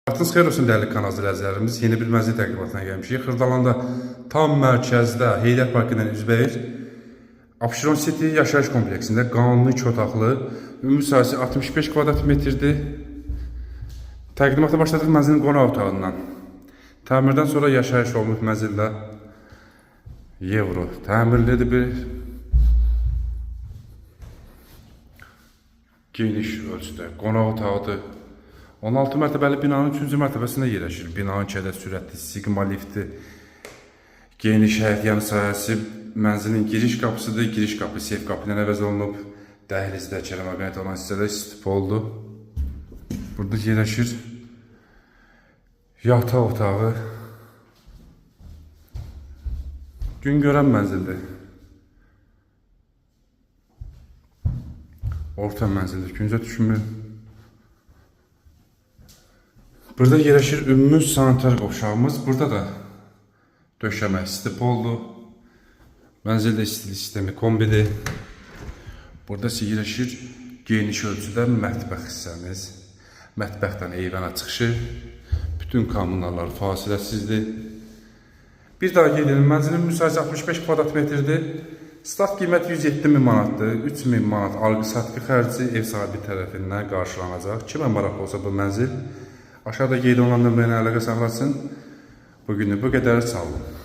Vaxtınız xeyir olsun dəyərli kanal izləyicilərimiz. Yeni bir mənzil təqdimatına gəlmişik. Xırdalanda tam mərkəzdə Heydər Parkı ilə üzbəyiz Abşeron City yaşayış kompleksində qanuni 2 otaqlı, ümumi sahəsi 65 kvadrat metrdir. Təqdimata başladıq mənzilin qonaq otağından. Təmirdən sonra yaşayış olmuş mənzildə Euro təmirlidir bir geniş ölçüdə qonaq otağıdır. 16 mərtəbəli binanın 3-cü mərtəbəsində yerləşir. Binanın kədə sürətli, sigma lifti, geniş həyət yanı sahəsi, mənzilin giriş qapısıdır. Giriş qapı seyf qapı ilə əvəz olunub. Dəhlizdə kərəmaqayət olan hissədə stipoldur. Burada yerləşir yataq otağı. Gün görən mənzildir. Orta mənzildir, küncə düşmür. Burada yerləşir ümumi sanitar qovşağımız. Burada da döşəmə stipoldur. Mənzildə istilik sistemi kombidir. Burada yerləşir geniş ölçüdə mətbəx hissəmiz. Mətbəxdən eyvana çıxışı. Bütün kommunallar fasiləsizdir. Bir daha qeyd edim, mənzilin müsahici 65 kvadrat metrdir. Start qiymət 107.000 manatdır. 3.000 manat alqı-satqı xərci ev sahibi tərəfindən qarşılanacaq. Kimə maraqlı olsa bu mənzil, aşağıda qeyd olunan nömrə ilə əlaqə saxlasın. Bugünlük bu qədər, sağ olun.